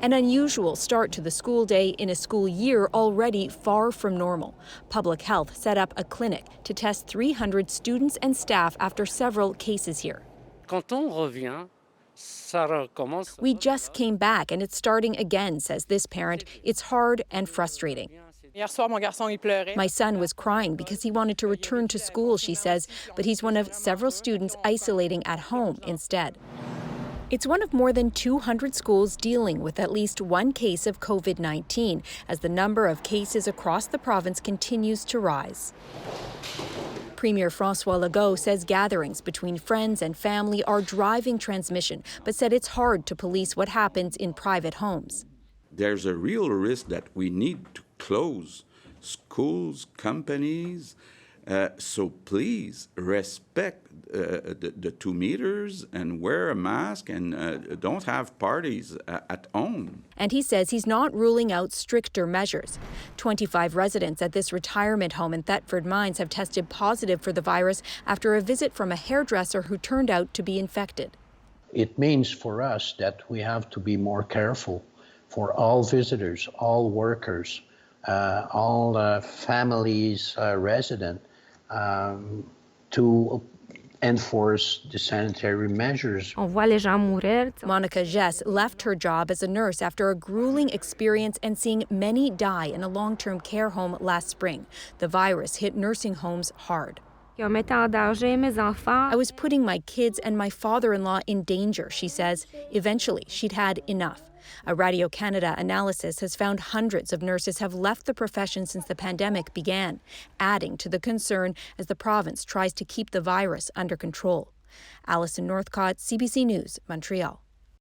An unusual start to the school day in a school year already far from normal. Public Health set up a clinic to test 300 students and staff after several cases here. We just came back and it's starting again, says this parent. It's hard and frustrating. My son was crying because he wanted to return to school, she says, but he's one of several students isolating at home instead. It's one of more than 200 schools dealing with at least one case of COVID-19 as the number of cases across the province continues to rise. Premier François Legault says gatherings between friends and family are driving transmission, but said it's hard to police what happens in private homes. There's a real risk that we need to close schools, companies, so please respect the 2 meters and wear a mask and don't have parties at home. And he says he's not ruling out stricter measures. 25 residents at this retirement home in Thetford Mines have tested positive for the virus after a visit from a hairdresser who turned out to be infected. It means for us that we have to be more careful for all visitors, all workers, all families, residents, to enforce the sanitary measures. Monica Jess left her job as a nurse after a grueling experience and seeing many die in a long-term care home last spring. The virus hit nursing homes hard. I was putting my kids and my father-in-law in danger, she says. Eventually, she'd had enough. A Radio-Canada analysis has found hundreds of nurses have left the profession since the pandemic began, adding to the concern as the province tries to keep the virus under control. Alison Northcott, CBC News, Montreal.